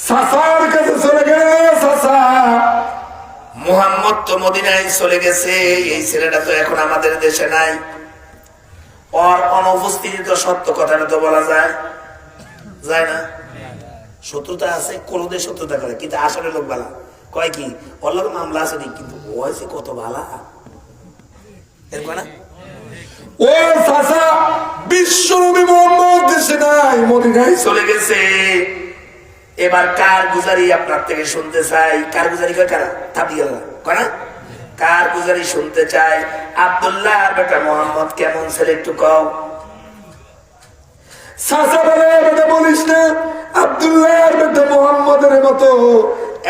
চাচার কাছে চলে গেল। চাচা মুহাম্মদ তো মদিনায় চলে গেছে, এই ছেলেটা তো এখন আমাদের দেশে নাই, ওর অনুপস্থিতি তো সত্য কথাটা তো বলা যায় যায় না। শত্রুতা আছে, কোনদের শত্রুতা করে, কিন্তু আসলে লোক বালা কয় কি ওর মামলা আছে নি, কিন্তু ও আছে কত বালা এরকম না। ও চাচা বিশ্বনবী মুহাম্মদ দেশে নাই, মদিনায় চলে গেছে। এবার কার গুজারি আপনার থেকে শুনতে চাই। কার গুজারি কয় কারা থাপি গেল না, কার গুজারি শুনতে চাই। আব্দুল্লাহ বেটা মোহাম্মদ কেমন ছেলে একটু কও। চাচা বলে বেটা বলিস না, আব্দুল্লাহ বেটা মোহাম্মদের মতো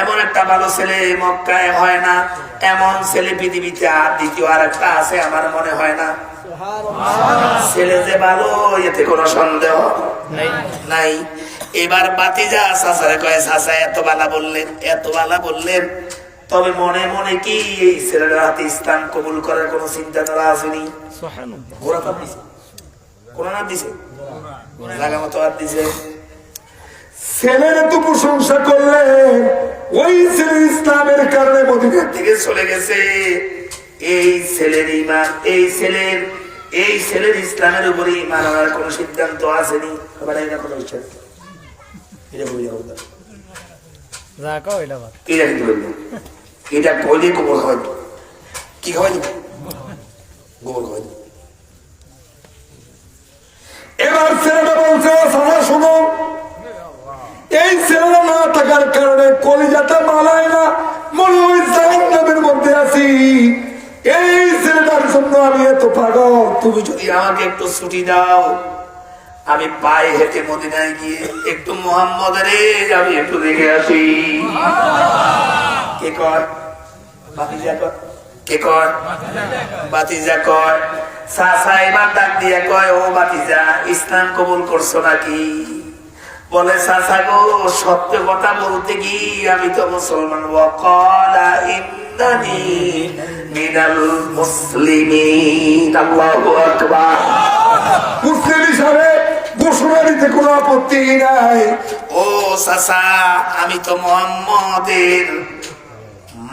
এমন একটা ভালো ছেলে মক্কায় হয় না, এমন ছেলে পৃথিবীতে আর দ্বিতীয় আর একটা আছে আমার মনে হয় না। ছেলে যে ভালো এতে কোনো সন্দেহ নাই। এবার বাতিজা চাচারে কয়, চাচা এত বালা বললেন, এত বালা বললেন, তবে মনে মনে কি এই ছেলের হাতে ইসলাম কবুল করার কোন চিন্তাধারা আসেনি? ঘোরা তো দিছে, কোন না দিছে, জায়গা মতো আর দিছে। ছেলের এত প্রশংসা করলেন, ওই ছেলে ইসলামের কারণে মদিনার দিকে চলে গেছে। এই ছেলের ইমান, এই ছেলের ইসলামের উপরে ইমান আনার কোন সিদ্ধান্ত আসেনি। এটা কইলে গোবর খাওয়াই, কি খাওয়াই দিব, গোবর খাওয়াই। এবার ছেলেটা বলছে, সারা শোনো, এই ছেলেটা না থাকার কারণে কলিজাটা মালায় না, মনে হয় জাহান্নামের মধ্যে আছি। এই ছেলেটার জন্য আমি এত পাগল, তুমি যদি আমাকে একটু ছুটি দাও, আমি পায়ে হেঁটে মদিনায় গিয়ে একটু মুহাম্মদের আমি একটু দেখে আসি। কে কর বাতিজা কর, কে কর বাতিজা কর। চাচা এবার ডাক দিয়ে কয়, ও বাতিজা ইসলাম কবুল করছো নাকি? বলে, চাচা গো সত্য কথা বলতে কি আমি তো মুসলমান। ওয়াকালা ইন্নানি মিনাল মুসলিমিন। আল্লাহু আকবার। মুসলিম হিসাবে ঘোষণা দিতে কোনো আপত্তি নাই। ও চাচা আমি তো মুহাম্মদের,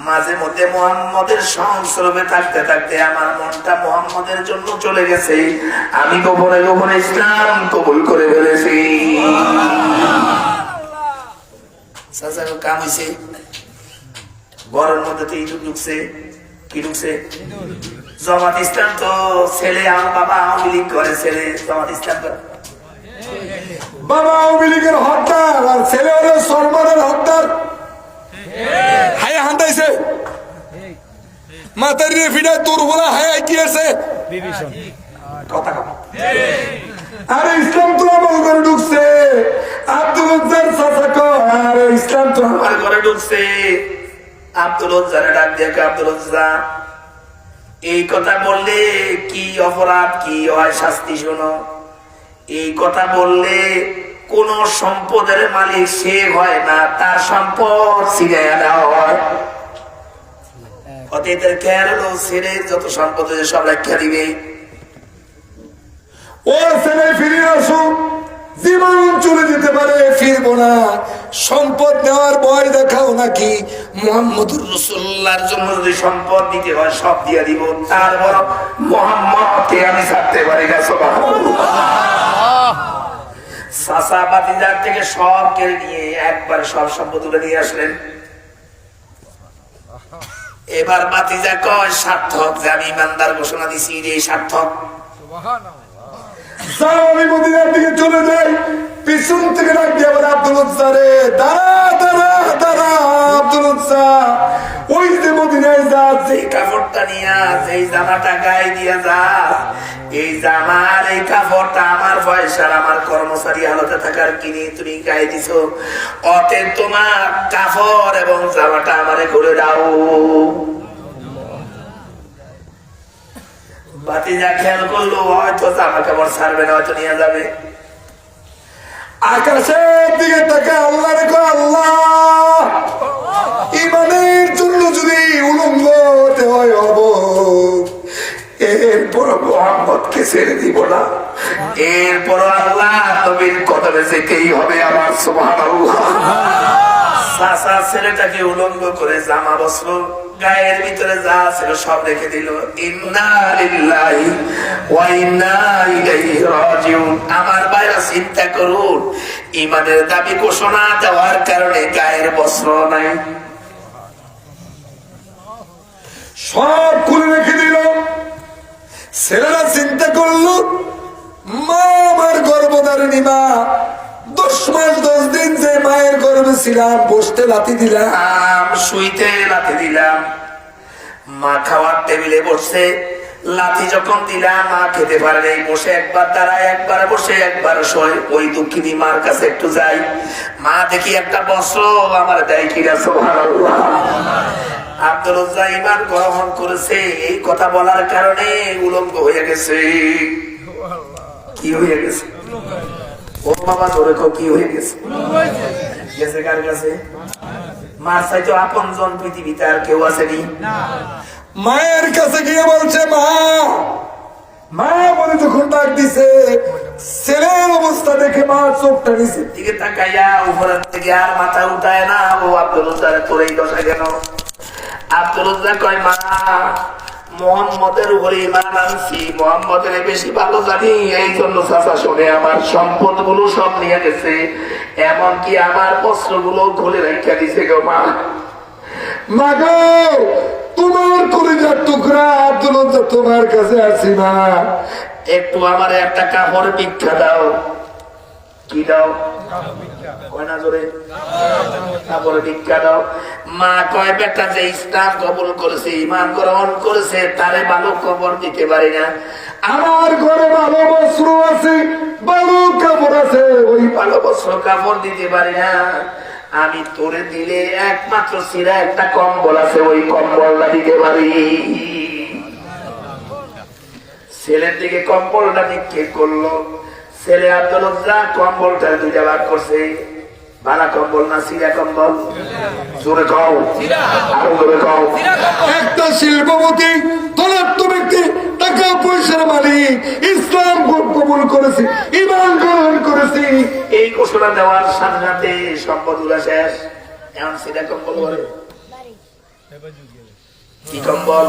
মাঝে মধ্যে মুহাম্মদের সংস্রবে থাকতে থাকতে আমার মনটা মুহাম্মদের জন্য চলে গেছে, আমি গোপনে গোপনে ইসলাম কবুল করে ফেলেছি। চাচার কাম হয়েছে, ঘরের মধ্যে তো ইঁদুর ঢুকছে। কি ঢুকছে? জামাত ইসলাম তো ছেলে, আমার বাবা আওয়ামী লীগ করে, ছেলে জামাত ইসলাম করে। বাবা আওয়ামী লীগের হকদার আর ছেলে হলো সরমানের হকদার। হায়া হান্দাইছে মাতার রে ফিডায় তোর বলা হায়া কি আছে কথা কথা। আরে ইসলাম তো আমার ঘরে ঢুকছে। আব্দুল উজ্জার চাচা কয়, আরে ইসলাম তো আমার ঘরে ঢুকছে। আব্দুল উজ্জারে ডাক দিয়ে, আব্দুল উজ্জা এই কথা বললে কি অপরাধ, কি হয় শাস্তি শোনো। এই কথা বললে কোন সম্পদের মালিক সে হয় না, তার সম্পদ ছিনিয়ে দেওয়া হয়। অতীতের খেয়াল হলো ছেলে যত সম্পদ হয়েছে সব রাখা দিবে। ও ছেলে ফিরে আসো, জীবন চলে যেতে পারে, ফিরবো না। সম্পদ নেওয়ার ভয় দেখাও নাকি? মুহাম্মদুর রাসূলুল্লাহর জন্য যদি সম্পদ দিতে হয় সব দিয়ে দিব, তারপর মুহাম্মদকে আমি ছাড়তে পারি না। সুবহানাল্লাহ। চাচা বাতিজার থেকে সব কেড়ে নিয়ে একবার সব সম্পদ তুলে নিয়ে আসলেন। এবার বাতিজা কয়, সার্থক যে আমি ইমানদার ঘোষণা দিছি, এই সার্থক। আমি মদিনার দিকে চলে যাই, পিছন থেকে ডাক দিয়ে বলে, আব্দুল উজ্জা রে, দাঁড়া দাঁড়া দাঁড়া। আব্দুল উজ্জা ওই যে মদিনায় যা, যে কাপড়টা নিয়ে, যেই জামাটা গায়ে দিয়ে যা, এই জামার এই কাপড়টা আমার পয়সার, আমার কর্মচারী হালতে থাকার কিনে তুমি গায়ে দিছো, অতে তোমার কাপড় এবং জামাটা আমারে ঘুরে দাও। বাতিজা খেয়াল করলো, হয়তো জামা কাপড় ছাড়বে না, হয়তো নিয়ে যাবে। আকাশের দিকে তাকে আল্লাহ রেখো, আল্লাহ ইমানের জন্য যদি উলঙ্গ হতে হয় হব, এরপর মুহাম্মদকে ছেড়ে দিব না। এরপর আল্লাহ নবীর কদমে যেতেই হবে আমার। সুবহানাল্লাহ। চাচা ছেলেটাকে উলঙ্গ করে জামা বস্ত্র গায়ের ভিতরে যা ছিল সব রেখে দিল। ইন্না লিল্লাহি ওয়া ইন্না ইলাইহি রাজিউন। আমার ভাইরা চিন্তা করুন, ঈমানের দাবি ঘোষণা দেওয়ার কারণে গায়ের বস্ত্র নাই, সব খুলে রেখে দিল। ছেলেরা চিন্তা করলো, মা আমার গর্ভধারিণী মা, 10 মাস 10 দিন যে মায়ের গর্ভে ছিলাম, বসতে লাথি দিলাম, শুইতে লাথি দিলাম। মা খাওয়ার টেবিলে বসছে, লাথি যখন দিলাম মা খেতে পারে নাই, বসে একবার দাঁড়ায়, একবার বসে, একবার শোয়। ওই দুঃখিনী মার কাছে একটু যাই, মা দেখি একটা বস্ত্র আমার দেয় কিনা। সুবহানাল্লাহ। আব্দুল উজ্জা ঈমান গ্রহণ করেছে, এই কথা বলার কারণে উলঙ্গ হয়ে গেছে। কি হয়ে গেছে? ও বাবা ধরে কি হয়ে গেছে? গেছে কার কাছে? মার চাইতে আপন জন পৃথিবীতে আর কেউ আসেনি। মায়ের কাছে গিয়ে বলছে, মা মা বলে যখন ডাক দিছে, ছেলের অবস্থা দেখে মা চোখটা নিচের দিকে তাকাইয়া উপরের থেকে আর মাথা উঠায় না। ও আব্দুল উজ্জার তোর এই দশা কেন? আব্দুল উজ্জা কয়, মা মুহাম্মদের উপরে ঈমান আনছি, মুহাম্মদের বেশি ভালো জানি, এই জন্য চাচা শুনে আমার সম্পদ গুলো সব নিয়ে গেছে, এমনকি আমার বস্ত্র গুলো খুলে রেখে দিছে গো মা। মা গো, তোমার কলিজার টুকরা আব্দুল উজ্জা তোমার কাছে আছি মা, একটু আমার একটা কাপড় ভিক্ষা দাও। কি দাও? কয়না জোরে কাপড় ভিক্ষা দাও। মা কয়, বেটা যে ইসলাম কবুল করেছে, ঈমান গ্রহণ করেছে, তারে ভালো খবর দিতে পারি না। আমার ঘরে ভালো বস্ত্র আছে, ভালো কাপড় আছে, ওই ভালো বস্ত্র কাপড় দিতে পারি না। আমি তোরে দিলে একমাত্র ছিঁড়া একটা কম্বল আছে, ওই কম্বলটা দিতে পারি। ছেলের দিকে কম্বলটা নিক্ষেপ করলো। ছেলে আব্দুল উজ্জা কম্বলটা দুইটা ভাগ করছে। ভাড়া কম্বল না সিরা কম্বল? জোরে কও, আরো জোরে কও। একটা শিল্পপতি, ধনাত্ম ব্যক্তি, টাকা পয়সার মালিক, ইসলাম কবুল করেছি, ঈমান গ্রহণ করেছি, এই ঘোষণা দেওয়ার সাথে সাথে সম্পদ গুলা শেষ। এখন সিরা কম্বল বলে কি কম্বল?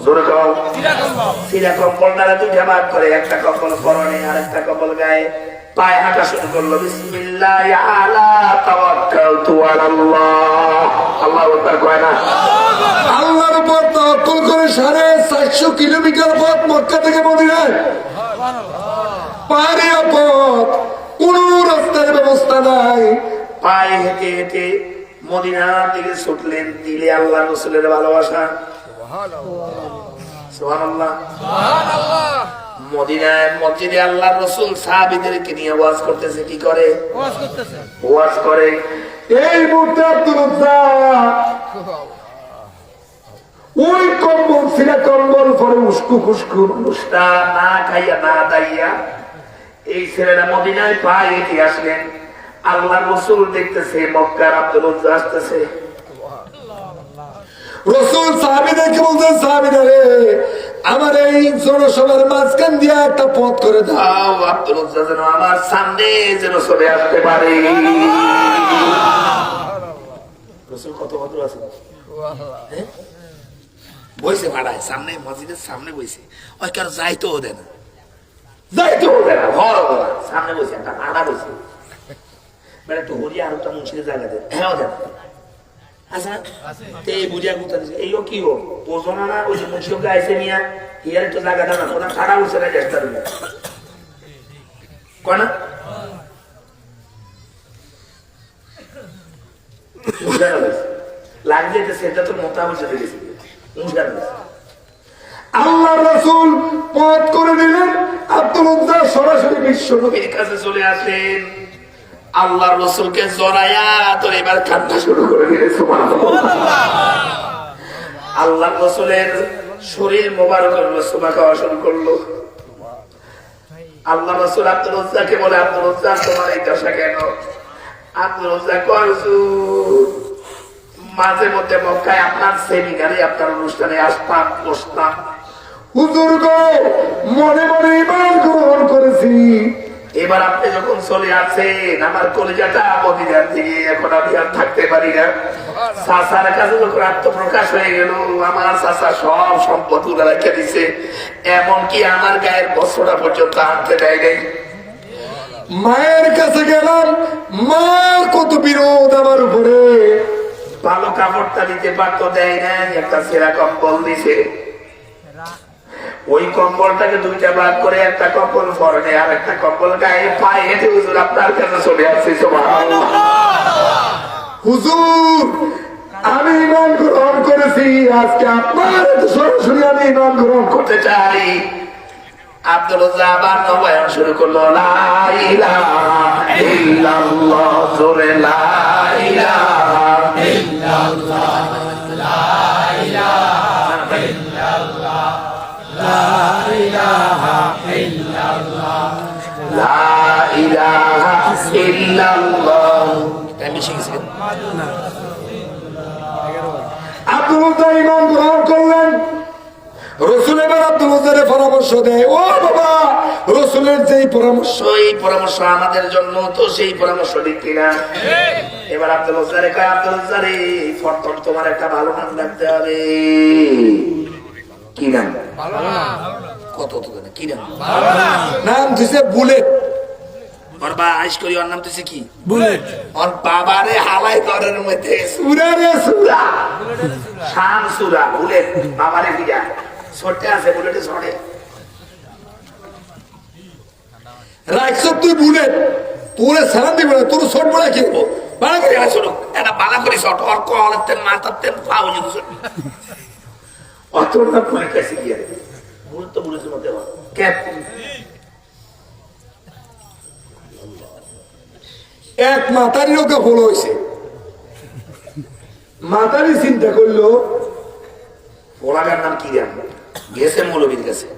জোরে কও। সিরা কম্বলটা দুইটা ভাগ করে, একটা কম্বল পরনে আর একটা কম্বল গায়ে। পায়ে হাঁটা শুরু করলো, বিসমিল্লাহ আলা তাওয়াক্কালতু আলাল্লাহ। আল্লাহু আকবার কয় না? আল্লাহর উপর তাওয়াক্কুল করে 450 কিলোমিটার পথ মক্কা থেকে মদিনায়, পাহাড়ি পথ, কোন রাস্তার ব্যবস্থা নাই, পায়ে হেঁটে হেঁটে মদিনার দিকে ছুটলেন। দিলে আল্লাহ রাসূলের ভালোবাসা। সুবহানাল্লাহ, সুবহানাল্লাহ। মদিনায় মসজিদে আল্লাহর রাসূল সাহাবীদেরকে নিয়ে ওয়াজ করতেছে। কি করে? ওয়াজ করে। এই মুহূর্তে আব্দুল উজ্জা ওই কম্বল ছিঁড়া কম্বল পরে উস্কু খুস্কু মানুষটা না খাইয়া না দাইয়া এই ছেলেরা মদিনায় পা হেঁটে আসলেন। আল্লাহর রাসূল দেখতেছে মক্কার আব্দুল উজ্জা আসতেছে। রাসূল সাহাবীদেরকে বলতেন, সাহাবীরা রে, আমার এই জনসভার মাঝখান দিয়ে একটা পথ করে দাও, আব্দুল উজ্জা যেন আমার সামনে যেন চলে আসতে পারে। রাসূল কত ভদ্র আছে, বইছে ভাড়ায় সামনে, মসজিদের সামনে বইছে। ওই কার যাইতেও দেয় না, যাইতেও দেয় না, সামনে বইছে, একটা ভাড়া বইছে। মানে একটু হরিয়া আর একটা মুন্সিদের জায়গা দেয়, হ্যাঁ দেয়। আচ্ছা, এই বুঝিয়া গুতা দিছে, এইও কি হোক বোঝনা না, ওই যে মুন্সিদকে আইসে নিয়া ইয়ার একটু জায়গা দেয় না, ওরা খারাপ হচ্ছে না, চেষ্টা করবে কয় না? লাগছে সেটা তো মোটা বসে দেখেছি। আল্লাহর রাসূল পথ করে দিলেন, আব্দুল উজ্জা সরাসরি বিশ্ব নবীর কাছে চলে আসলেন। আল্লাহর রাসূলকে জড়ায়া তোর এবার কান্না শুরু করে দিলেন। সুবহানাল্লাহ। আল্লাহর রাসূলের শরীর মোবারক সুমা খাওয়া শুরু করলো। আল্লাহর রাসূল আব্দুল উজ্জাকে বলে, আব্দুল উজ্জা তোমার এই দশা কেন? আব্দুল উজ্জা কয়, মাঝে মধ্যে মক্কায় আপনার সেমিনারে, আপনার অনুষ্ঠানে আসতাম, বসতাম। হুজুর গো, মনে মনে ঈমান গ্রহণ করেছি, এবার আপনি যখন চলে আসছেন আমার কলিজাটা মদিনার দিকে, এখন আমি আর থাকতে পারি না। চাচার কাছে যখন আত্মপ্রকাশ হয়ে গেল, আমার চাচা সব সম্পদ উড়া রেখে দিছে, এমনকি আমার গায়ের বস্ত্রটা পর্যন্ত আনতে দেয় নাই। মায়ের কাছে গেলাম, মা কত বিরোধ আমার উপরে, ভালো কাপড়টা দিতে পারতো, দেয় না, একটা ছেঁড়া কম্বল দিছে। ওই কম্বলটাকে দুইটা ভাগ করে একটা কম্বল পরনে আর একটা কম্বল গায়ে পায়ে হেঁটে হুজুর আপনার কাছে চলে আসছে। হুজুর আমি ইমান গ্রহণ করেছি, আজকে আপনার সরাসরি আমি ইমান গ্রহণ করতে চাই। আব্দুল আবার নবায়ন শুরু করলো, লা ইলাহা ইল্লাল্লাহ, জোরে লা ইলাহা ইল্লাল্লাহ, লা ইলাহা ইল্লাল্লাহ, লা ইলাহা ইল্লাল্লাহ, লা ইলাহা ইল্লাল্লাহ। টাইম বেশি গেছে। আব্দুল ইমান গ্রহণ করলেন। রসুল এবার আব্দুল পরামর্শ দেয়, ও বাবা, রসুলের যেই পরামর্শ, এই পরামর্শ আমাদের জন্য তো সেই পরামর্শ ঠিক কিনা? এবার আব্দুল কয়, আব্দুল প্রথম তোমার একটা ভালো নাম রাখতে হবে। কি নাম? কত কি নাম? নাম দিছে বুলেট। ওর বা আইস করি, ওর নাম দিছে কি? বুলেট। ওর বাবারে হালাই ঘরের মধ্যে সুরা রে সুরা, শাম সুরা, বুলেট বাবারে দিয়া ছোটে আছে, বুলেটে ছড়ে রাখছ তুই বুলেট, তোরে সালাম দিব না, তোর শট বলে কিনবো, বালা করে আসো এটা বালা করে শট, ওর কলের মাথার তেল পাও জিনিস অত না করে কাছে গিয়ে বুলেট তো বুলেটের মধ্যে ক্যাপ। এক মাতারি ওকে ফলো হয়েছে, মাতারি চিন্তা করলো ওলাগার নাম কি দেন, গেছে মৌলবীর কাছে,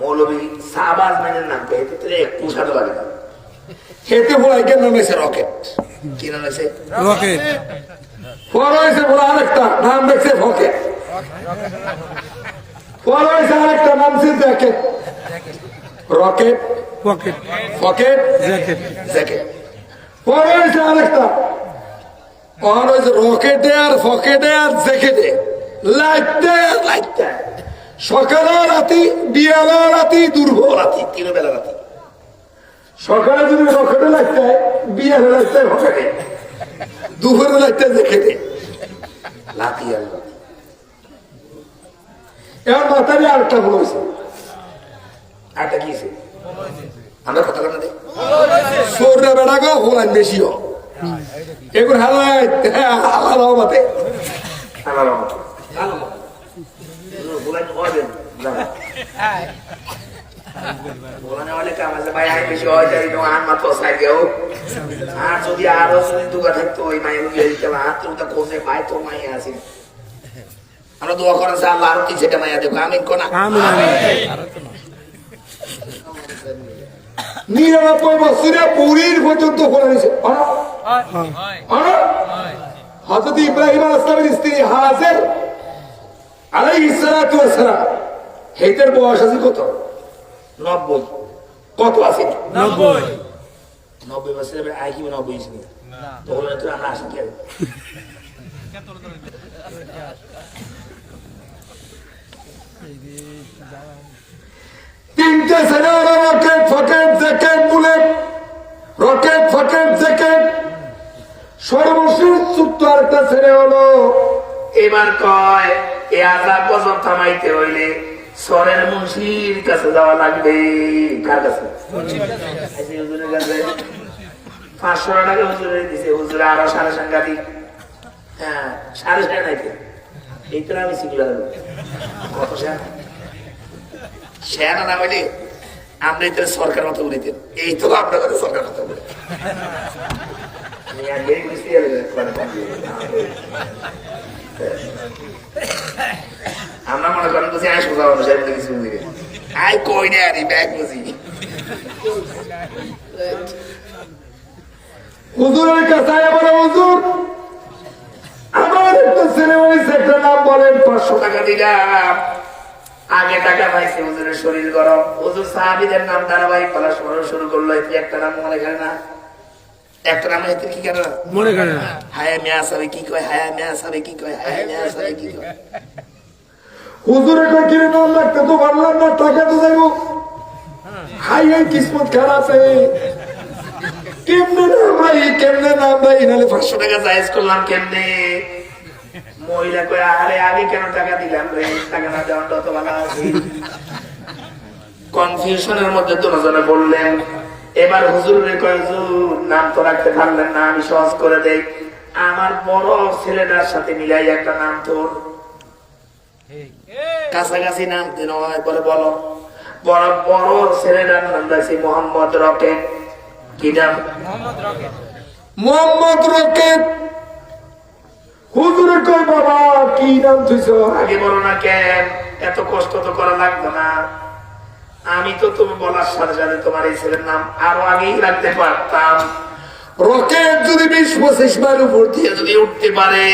মৌলবী শাহবাজ ম্যানের নাম পেতে একটু সাথে লাগে না, খেতে বলাইকের নাম হয়েছে রকেট। কি নাম হয়েছে? রকেট। পর হয়েছে বলা আরেকটা নাম দেখছে ফকেট, পর হয়েছে আরেকটা নাম ছিল jacket. Rocket, pocket, pocket, jacket, jacket. পর হয়েছে আরেকটা, পর হয়েছে রকেটে আর ফকেটে আর জ্যাকেটে, লাইটে আর লাইটে, সকালে রাতি, বিয়ালা রাতি, দুর্ভোগ রাতি, তিন বেলা রাতি। সকালে যদি রকেটে লাগতে, বিয়ালে লাগতে রকেটে, দুপুরে লাগতে জ্যাকেটে, লাতি আর লাতি। এবার মাথায় আরেকটা বলেছে, আরেকটা কি আমরা কথা কথা দিই সৌরে বেড়া গো হোলান বেশি হোক এগুলো হালাই হালা রহমতে হালা রহমতে হোলান হবেন হোলানে হলে কাম আছে ভাই আই বেশি হয় যাই আর মাত্র সাইকেও আর যদি আরো যদি দুগা থাকতো ওই মায়ের গিয়ে দিতে আর তো কোসে ভাই তো মাই আছে আমরা দোয়া করেন যে আল্লাহ আরো কিছু মায়া দেখো আমিন কোনা আমিন আমিন 99 বছরে পুরীর পর্যন্ত ফলাইছে হযরত ইব্রাহিম আলাইহিস সালামের স্ত্রী হাজের আলাইহিস সালাতু ওয়াস সালাম হেতের বয়স আছে কত 90 কত আছে 90 বছরে আই কি 90 ছিল না তখন তো আমরা আসি কি তিনটে ছেলে রকেট ফকেট জ্যাকেট বুলেট রকেট ফকেট জ্যাকেট সর্বশেষ ছোট্ট আরেকটা ছেলে হলো এবার কয় এ আজাব গজব থামাইতে হইলে সরের মুন্সির কাছে যাওয়া লাগবে কার কাছে হুজুরের কাছে 500 টাকা হুজুরে দিছে হুজুরে আরো সাড়ে সাংঘাতিক হ্যাঁ সাড়ে সাড়ে নাকি এই তো আমি শিখলাম কত শেয়ানা না বলি আমরা এই সরকার মতো বলিতেন এই তো আপনার সরকার মতো বলি আমরা মনে করেন বুঝি আয় সোজা অনুসারে কিছু বুঝি আয় কই না আরে ব্যাগ বুঝি হুজুরের কাছে বলে হুজুর আমার একটা ছেলে হয়েছে একটা নাম বলেন 500 টাকা দিলাম আগে টাকা পাইছে, হুজুরের শরীর গরম, হুজুর সাহাবীদের নাম ধারাবাহিক বলা শুরু করলো। একটা নাম মনে করে না, একটা নাম কি কেন মনে করে না, হায়া মিয়া সাবে কি কয়, হায়া মিয়া সাবে কি কয়, হায়া মিয়া সাবে কি কয়। হুজুরে কয় কিরে নাম রাখতে তো পারলাম না, টাকা তো যাইব। হাই হাই কিসমত খারাপ, কেমনে নাম ভাই, কেমনে নাম ভাই, নাহলে 500 টাকা জায়েজ করলাম কেমনে। মহিলা কয় আরে আগে কেন টাকা দিলাম রে, টাকা না দেওয়ার তো ভালো আছে। কনফিউশনের মধ্যে দুজনে বললেন। এবার হুজুরে কয় হুজুর নাম তো রাখতে পারলেন না, আমি সহজ করে দেই, আমার বড় ছেলেটার সাথে মিলাই একটা নাম তোর, কাছাকাছি নাম দিন হয় বলে বলো। বড় বড় ছেলেটার নাম রাখছি মোহাম্মদ রকেট। কি নাম? মোহাম্মদ রকেট। হুজুরে কয় বাবা কি নাম তুইছ, আগে বলো না কেন, এত কষ্ট তো করা লাগতো না, আমি তো তুমি বলার সাথে সাথে তোমার এই ছেলের নাম আরো আগেই রাখতে পারতাম। রকেট যদি 20-25 বার উপর দিয়ে যদি উঠতে পারে,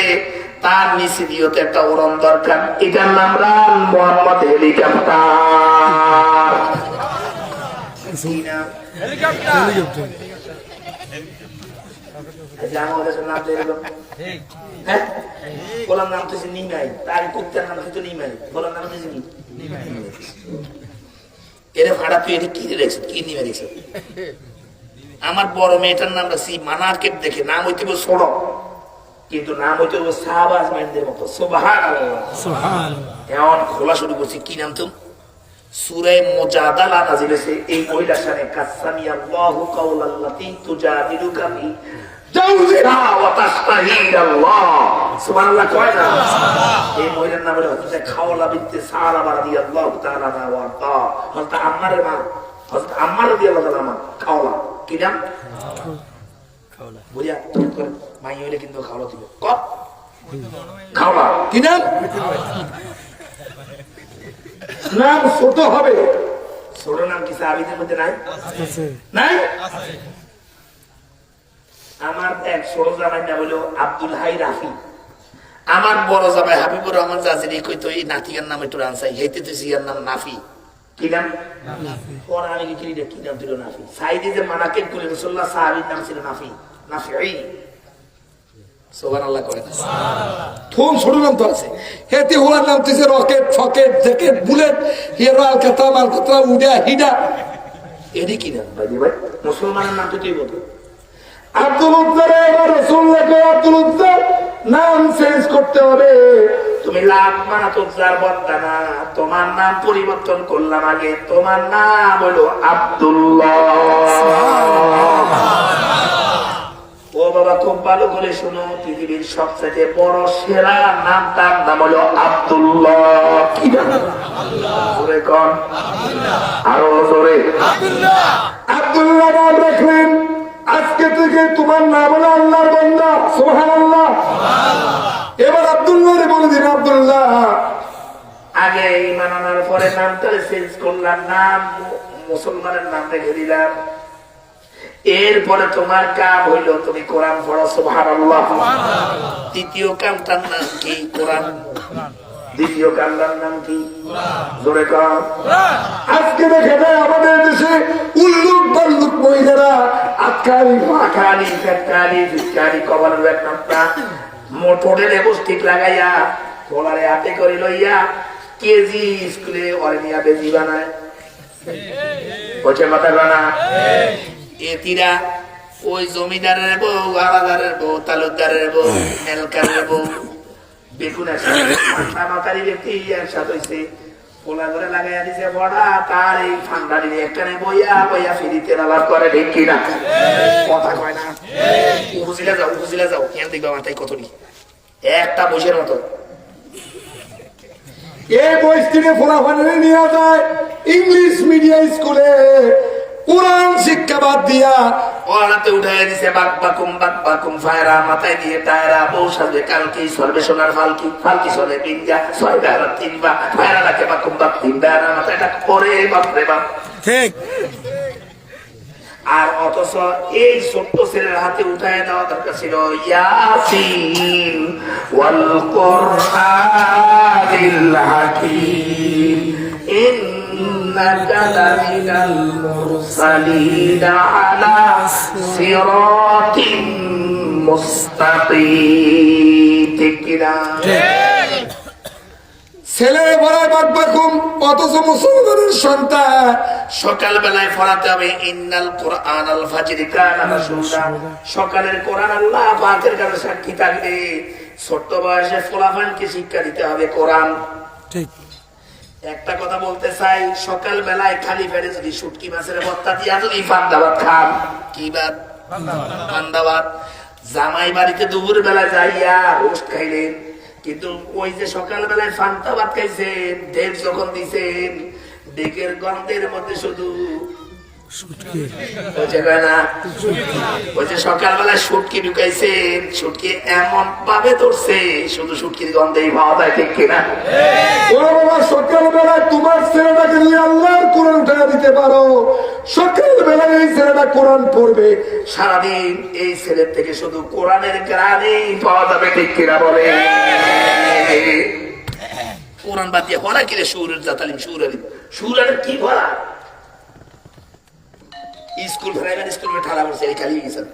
তার নিচে দিয়ে তো একটা উড়ন দরকার, এটার নাম রান মোহাম্মদ হেলিকপ্টার। বলার নাম তো নিমাই, তার কুত্তার নাম কিন্তু নিমাই, বলার নাম হচ্ছে এরে ভাড়া, তুই এটা কি রেখেছ, কি নিয়ে রেখেছ? আমার বড় মেয়েটার নাম রাখছি মানারকেট দেখে, নাম হইতে ছোট কিন্তু নাম হইতে শাহবাজ মাইনদের মতো। সুবহানাল্লাহ, এমন খোলা শুরু করছি। কি নাম তুমি? সূরা মুজাদালা নাযিল হয়েছে এই মহিলার সামনে, কাসামি আল্লাহু কাওলাল্লাতী তুজাদিলুকা ফি জাওজিহা ওয়া তাস্তাহিরাল্লাহ। সুবহানাল্লাহ কয় না? এই মহিলার নাম হলো হযরত খাওলা বিনতে সালাবা রাদিয়াল্লাহু তাআলা আনহা ওয়া আরদা। হযরত আম্মারের মা, হযরত আম্মার রাদিয়াল্লাহু তাআলা মা খাওলা। কি নাম? খাওলা। বুঝিয়া মাই হইলে কিন্তু খাওলা দিবে, কত খাওলা। কি নাম? নাম ছোট হবে, ছোট নাম কি সাহাবীদের মধ্যে নাই? নাই। আমার এক ছোট জামাই নাম হলো আব্দুল হাই রাফি। আমার বড় জামাই হাবিবুর রহমান জাজিরি কইতো এই নাতিকার নাম একটু রানসাই, হেইতে তো সিয়ার নাম নাফি। কি নাম? ওর আমি কি কি নাম দিল নাফি। সাইদি যে মানাকেব করে রাসূলুল্লাহ সাহাবীর নাম ছিল নাফি, নাফি। সুবহানাল্লাহ করেন। থুম ছোট নাম তো আছে, হেতে হওয়ার নাম তো রকেট, ফকেট, জ্যাকেট, বুলেট, হিরা, আলকাতরা, মালকাতরা, উডা, হিডা। এডি কি নাম ভাই? ভাই মুসলমানের নাম তো তুই বল। আব্দুল উজ্জার, এবার রাসূলুল্লাহকে আব্দুল উজ্জার নাম চেঞ্জ করতে হবে। তুমি লাখ মানা তো উজ্জার বলতা না, তোমার নাম পরিবর্তন করলাম। আগে তোমার নাম হলো আব্দুল্লাহ। ও বাবা খুব ভালো করে শোনো, পৃথিবীর সবচেয়ে বড় সেরা নাম, তার নাম হলো আব্দুল্লাহ। কি নাম? জোরে কোন, আরো জোরে। আব্দুল্লাহ নাম রাখলেন, আজকে থেকে তোমার নাম হলো আল্লাহর বান্দা। সুবহানাল্লাহ। এবার আব্দুল্লাহরে বলে দিন আব্দুল্লাহ। আগে ঈমান আনার পরে নামটা চেঞ্জ করলাম, নাম মুসলমানের নাম রেখে দিলাম। এরপরে তোমার কাম হইল তুমি কোরআন পড়ো। সুবহানাল্লাহ। দ্বিতীয় কামটার নাম কি? কোরআন। দ্বিতীয় কামটার নাম কি? জোরে কর। আজকে দেখে যায় আমাদের দেশে উল্লুক পাল্লুক মহিলারা আতকারি, ফাঁকারি, ফেটকারি, ফিটকারি, কবরের একটা মোটরের লিপস্টিক লাগাইয়া গলারে হাতে করে লইয়া কেজি স্কুলে অরনিয়া বেজি বানায়। বলছে মাথা বানা এতিরা ওই জমিদারের বউ, আলাদারের বউ, তালুকদারের বউ, মেলকারের বউ, বেগুনের সাথে ব্যক্তি একসাথে হয়েছে, পোলা করে লাগাইয়া দিছে বড়া। তার এই ঠান্ডা দিনে একখানে বইয়া বইয়া ফিরিতে আলাপ করে, ঠিক কিনা? কথা কয় না। উপজিলা যাও, উপজিলা যাও, কেন দেখবা মাথায় কতটি একটা বসের মতো। এই বয়স থেকে ফোলাফানি নিয়ে যায় ইংলিশ মিডিয়াম স্কুলে, কোরআন শিক্ষা বাদ দিয়া ওরাতে উঠাই দিছে বাক বাকুম ফায়রা, মাথায় দিয়ে টায়রা, বউ সাজে কালকি, সর্বে সোনার ফালকি, ফালকি সরে বিঞ্জা, 6 বেড়া 3 বা ফায়রা রাখে বাকুম বাক 3 বেড়া, মাথায় ডাক পরে বাপরে বাপ। ঠিক। আর অথচ এই ছোট্ট ছেলের হাতে উঠায় দেওয়া দরকার ছিল ইয়াসিন ওয়াল কুরআনিল হাকীম। ইন্নাকা লামিনাল মুরসালিনা আলা সিরাতিম মুস্তাকিম। ঠিক কিনা? ছেলে পড়ায় বাকবাকুম, অথচ মুসলমানের সন্তান সকালবেলায় পড়াতে হবে ইন্নাল কুরআনাল ফাজরি কানা মাশহুদা। সকালের কোরআন আল্লাহ পাকের কাছে সাক্ষী থাকবে। ছোট্ট বয়সে ফলাফলকে শিক্ষা দিতে হবে কোরআন। ঠিক। একটা কথা বলতে চাই, সকাল বেলায় খালি পেটে যদি শুটকি মাছের ভর্তা দিয়া যদি পান্তা ভাত খান, কি ভাত? পান্তা ভাত। জামাই বাড়িতে দুপুর বেলা যাইয়া রোস্ট খাইলেন, কিন্তু ওই যে সকাল বেলায় পান্তা ভাত খাইছেন, ঢেক যখন দিছেন, ঢেকের গন্ধের মধ্যে শুধু সকালবেলায় শুটকি ঢুকাইছেন, শুটকি এমন ভাবে ধরছে শুধু শুটকির গন্ধেই পাওয়া যায়। ঠিক কিনা? সকালবেলায় তোমার ছেলেটাকে নিয়ে আল্লাহর কোরআন উঠে দিতে পারো, সকালবেলায় এই ছেলেটা কোরআন পড়বে, সারাদিন এই ছেলের থেকে শুধু কোরআনের গ্রানেই পাওয়া যাবে। ঠিক কিনা বলে? কোরআন বাদ দিয়ে পড়া কিরে সুরের জাতালিম, সুরের কি পড়া? স্কুল প্রাইভেট স্কুল में ঠালা করছে এই খালি গেছেন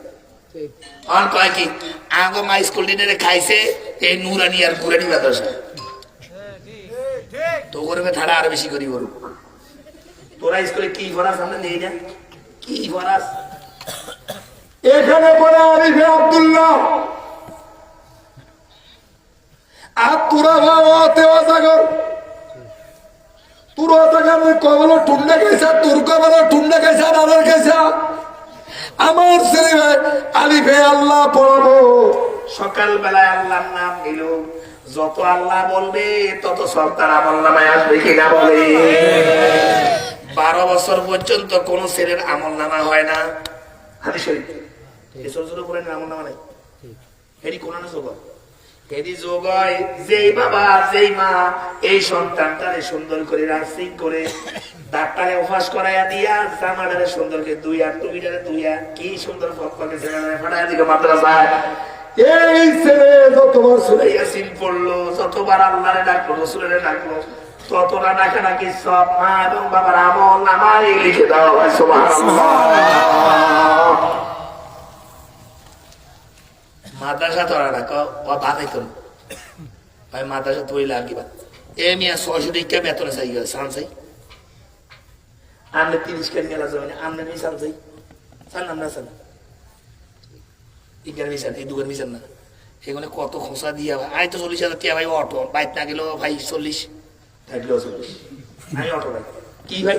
আর কয় কি আগো মা স্কুল দিনে খাইছে এই নুরানি আর কুরানি মাদ্রাসা তো করবে ঠালা আর বেশি করি করু। তোরা স্কুলে কি পড়াস আমরা নেই না? কি পড়াস? এখানে পড়ে আরিফে আব্দুল্লাহ আর তোরা বাবা তেওয়া সাগর, তোর কবলো টুন্ডা খাইছা, তোর কবলো টুন্ডা খাইছা, দাদার খাইছা। আমার ছেলে আলিফে আল্লাহ পড়াবো, সকাল বেলায় আল্লাহর নাম নিল, যত আল্লাহ বলবে তত সন্তান আমল নামায় আসবে। কিনা বলে? 12 বছর পর্যন্ত কোন ছেলের আমল নামা হয় না। হাদিস শরীফ ছোট ছোট করে আমল নামা নাই, এটি কোন যোগ যোগ হয় যেই বাবা যেই মা এই সন্তানটারে সুন্দর করে রাসিং করে ডাক্তারে অভ্যাস করাইয়া দিয়া জামাটারে সুন্দরকে দুইয়া টুপিটারে দুইয়া কি সুন্দর ফটফটে ছেলেটারে ফাটাইয়া দিল মাদ্রাসায়। এই ছেলে যতবার সূরা ইয়াসিন পড়লো, যতবার আল্লাহরে ডাকলো, রাসূলের ডাকলো, ততটা ডাকা নাকি সব মা এবং বাবার আমল নামায় লিখে দেওয়া হয়। সুবহানাল্লাহ। মাদ্রাসা তোরা ডাকো বাধাইতো না ভাই, মাদ্রাসা তুই লাগিবা এ মিয়া 600 টাকা বেতনে চাই সান চাই, আমনে 30 কেন গেলা যাবে না, আমনে নি সান চাই সান আমরা সান ইগার মিশন এই দুগার মিশন না, এখানে কত খোসা দিয়া ভাই। আই তো 40,000 টাকা ভাই অটো বাইক না গেল ভাই 40 থাকলেও 40 আমি অটো ভাই কি ভাই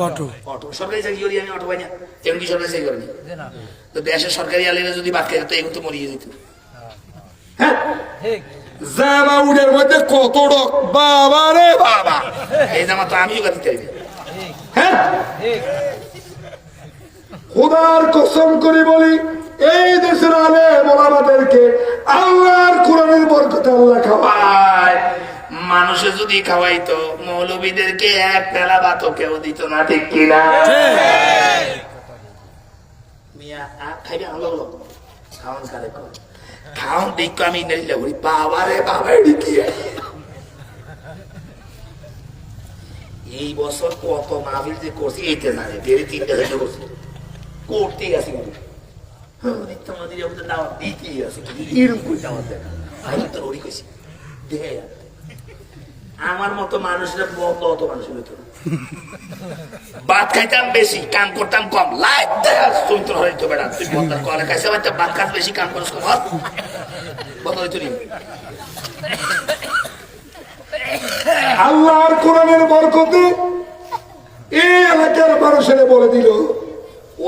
অটো অটো সরকারি চাকরি করি আমি, অটো ভাই না এমন কি সরকারি চাকরি করি না? তো দেশের সরকারি আলেরা যদি বাদ খাই তো এগুলো তো মরিয়ে যেত। জামা উডের মধ্যে কত ডক বাবা রে বাবা, এই জামা তো আমিও গাড়িতে চাইবে। হ্যাঁ খোদার কসম করে বলি, এই দেশের আলেম ওলামাদেরকে আল্লাহর কোরআনের বরকতে আল্লাহ খাওয়ায়। মানুষে যদি খাওয়াইতো মৌলবীদেরকে এক পেলা ভাতও কেউ দিত না। ঠিক কিনা? মিয়া খাইবে আলো খাওয়ান কারে খাওয়ান দেখো আমি নেলে বলি বাবা রে বাবা কি এই বছর কত মাহফিল যে করছি এইতে জানে বেড়ে 3টা থেকে করছি করতে গেছি তোমাদের দাওয়াত দিতেই আছে এরকম করে দাওয়াত দেয় আমি তো ওরই কইছি দেখে আমার মতো মানুষের বন্ধ অত মানুষের ভিতরে ভাত খাইতাম বেশি, কাম করতাম কম। লাইট চরিত্র হইতো বেড়া তুই বন্ধার কলে খাইছে ভাত খাস বেশি, কাম করস কম বন্ধ হইতো নি। আল্লাহর কোরআনের বরকতে এই এলাকার মানুষের বলে দিল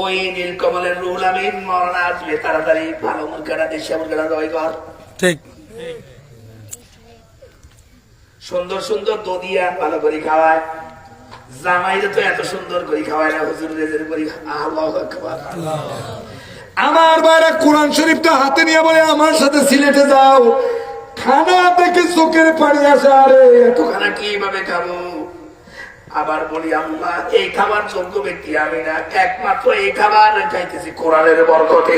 ওই নীলকমলের রুহুল আমিন মরনা আসবে তাড়াতাড়ি, ভালো মুরগাটা দেশি মুরগাটা জয় কর। ঠিক সুন্দর সুন্দর দদিয়া ভালো করে খাওয়ায়, জামাইরে তো এত সুন্দর করে খাওয়ায় না, হুজুর রেজের করে। আল্লাহু আকবার। আমার বাইরে কোরআন শরীফটা হাতে নিয়ে বলে আমার সাথে সিলেটে যাও, খানা থেকে চোখের পানি আসে, আরে এত খানা কিভাবে খাবো? আবার বলি আল্লাহ এই খাবার যোগ্য ব্যক্তি আমি না, একমাত্র এই খাবার খাইতেছি কোরআনের বরকতে।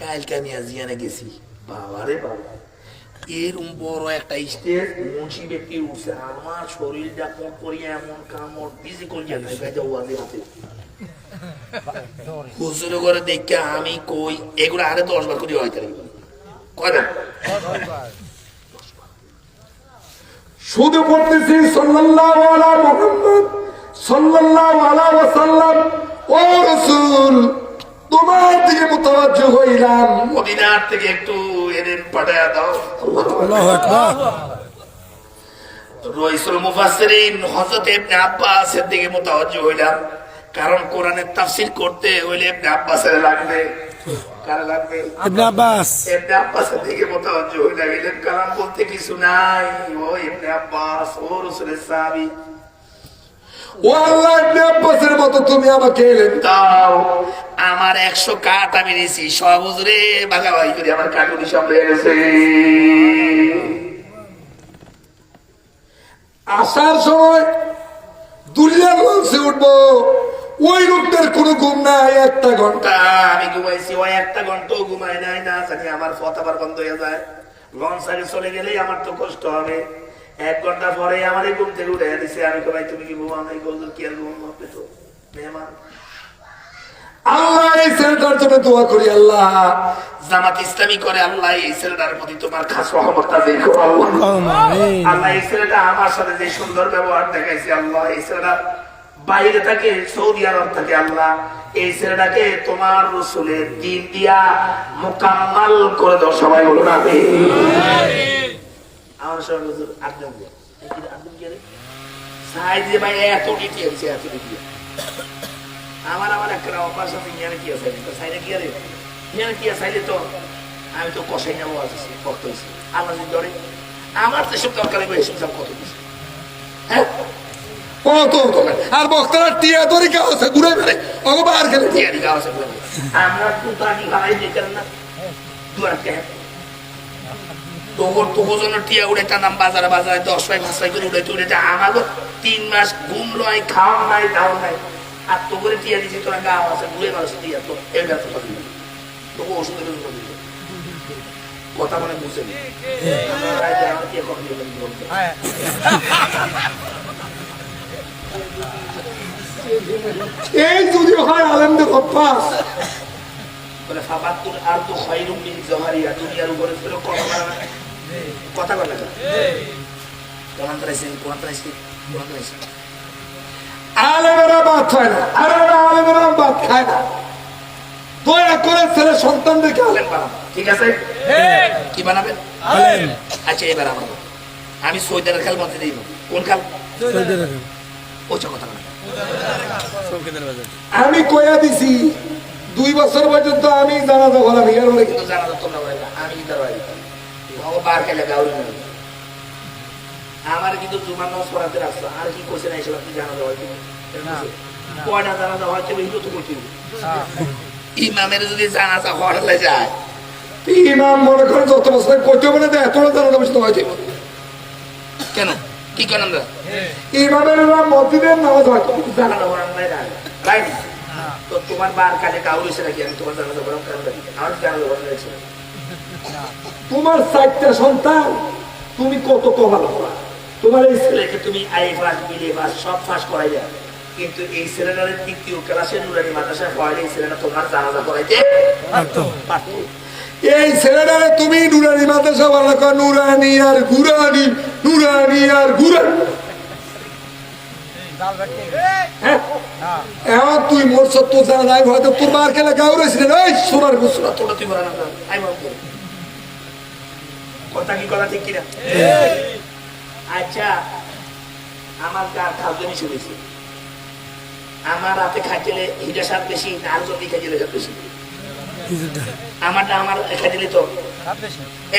কালকে আমি আজিয়ানে গেছি, বাবারে বাবা এরম বড় একটা স্টেজ মুন্সি ব্যক্তি উঠছে, আমার শরীরটা কোন করিয়া এমন কামড় বিজি করিয়া হাতে হুজুর করে দেখে আমি কই এগুলো আরে 10 বার করে হয়তো কয়বার শুধু পড়তেছি সাল্লাল্লাহু আলা মুহাম্মদ সাল্লাল্লাহু আলাইহি ওয়াসাল্লাম, ও রাসূল তোমার দিকে মুতাওয়াজ্জহ হইলাম, মদিনার থেকে একটু এদের পাঠায়া দাও। আল্লাহু আকবার। রাইসুল মুফাসসিরিন হযরত ইবনে আব্বাসের দিকে মুতাওয়াজ্জহ হইলাম, কারণ কোরআনের তাফসীর করতে হইলে ইবনে আব্বাসের লাগবে। কার লাগবে? ইবনে আব্বাস। ইবনে আব্বাসের দিকে মুতাওয়াজ্জহ হইলা গেলেন, কালাম বলতে কিছু নাই, ও ইবনে আব্বাস ও রাসূলের সাহাবী, ও আল্লাহ ইবনে আব্বাসের মতো তুমি আমাকে এলেন দাও। আমার 100 কাঠ আমি নিয়েছি, সব হুজুরে ভাগাভাগি করে আমার কাঠুরি সব হয়ে গেছে। আসার সময় দুনিয়ার লঞ্চে উঠবো, ওই লোকটার কোনো ঘুম নাই। 1টা ঘন্টা আমি ঘুমাইছি, ওই 1টা ঘন্টাও ঘুমাই নাই, না জানি আমার পথ আবার বন্ধ হয়ে যায়। লঞ্চ আগে চলে গেলেই আমার তো কষ্ট হবে। 1 ঘন্টা পরে আমার ঘুম থেকে উঠে দিছে। আমি ভাই তুমি কি ঘুমাও নাই? কি আর ঘুম হবে তো মেহমান। আল্লাহ এই ছেলেটার জন্য দোয়া করি, আল্লাহ জামাত ইসলামী করে, আল্লাহ এই ছেলেটার প্রতি তোমার খাস রহমত নাযিল করো। আল্লাহ এই ছেলেটা আমার সাথে যে সুন্দর ব্যবহার দেখাইছে, আল্লাহ এই ছেলেটা বাইরে থাকে, সৌদি আরব থাকে, আল্লাহ এই ছেলেটাকে তোমার রাসূলের দ্বীন দিয়া মুকাম্মাল করে দাও। সবাই বলুন আমিন। আমার সঙ্গে হুজুর আদম দিয়ে আদম দিয়ে সাই দিয়ে ভাই এত ডিটি আছে, এত ডিটি আমার একটা অভ্যাস আছে, ইয়ার কি আছে সাইডে কি আরে ইয়ার কি আছে তো আমি তো কষাই নেবো আছি ভক্ত হয়েছি আল্লাহ ধরে আমার তো সব দরকার এসব সব কত কিছু। হ্যাঁ কত আর বক্তারা টিয়া ধরে গাও আছে ঘুরে বেড়ে অগবার খেলে টিয়া গাও আছে আমরা তো আনি ভাই দেখেন না দুয়ার কে তোর তো জন্য টিয়া উড়ে টানাম বাজারে বাজারে 10 পাই 5 পাই করে উড়ে উড়ে আমাকে 3 মাস ঘুম নয়, খাওয়া নাই, দাও নাই, আর তো করে টিয়া দিচ্ছি তোরা গাও আছে ঘুরে মানুষ টিয়া তো এর ব্যর্থ দিল তবু ওষুধের দিল কথা মানে বুঝে নি এই যদি হয় আলেমদের অভ্যাস বলে ফাবাতুল আরদু খায়রুম মিন যাহারিয়া, দুনিয়ার উপরে ছিল কথা বলে না কোরআন তারাইছে আলেমেরা ভাত খায় না, আলেমেরা ভাত খায় না, দয়া করে ছেলে সন্তানদেরকে আলেম বানাবো। ঠিক আছে কি বানাবেন? আলেম। আচ্ছা এবার আমি সৌদির খেল মধ্যে দিব। কোন খেল? ওইটা কথা বলে আমি কয়া দিছি 2 বছর পর্যন্ত আমি জানাজা বলাবি, আর বলে কিন্তু জানাজা তোমরা বলে আমি বার খেলে গাউরি না আমার কিন্তু জুমার নামাজ পড়াতে রাখছো, আর কি করছে না এসব আপনি জানাজা হয় কয়টা জানাজা হয়তো এগুলো তো করতে ইমামের যদি জানাজা হওয়ালে যায় ইমাম মনে করেন যত বছর করতে হবে না এতটা জানাজা বসে তো হয়তো কেন কি করেন আমরা ইমামের মসজিদের নামাজ হয়তো জানাজা পড়ান নাই তাই না? তো তোমার বার কালে কাউর এসে নাকি আমি তোমার জানাজা পড়াম কেন রাখি? আমার জানাজা পড়ানো হয়েছে তোমার 4টা সন্তান, তুমি কত ভালো করা তোমার এই ছেলেকে তুমি আই পাস বিএ পাস সব পাস করাই যায়, কিন্তু এই ছেলেটার 3য় ক্লাসে নুরানি মাদ্রাসায় পড়াইলে এই ছেলেটা তোমার জানাজা পড়াইতে পারতো। এই ছেলেটারে তুমি নুরানি মাদ্রাসা বলা কর নুরানি আর গুরানি, নুরানি আর গুরানি। এখন তুই মোর সত্য জানা যায় হয়তো তোর বার খেলে গাও রয়েছিলেন এই সোনার গুসরা তোরা তুই বলা না কথা কি কথা ঠিক কিনা? আচ্ছা আমার খাদ্য মিশে গেছে, আমার রাতে খাইলে হিটা স্বাদ বেশি না আর জলদি খাইলে স্বাদ বেশি? আমারটা আমার খাইলে তো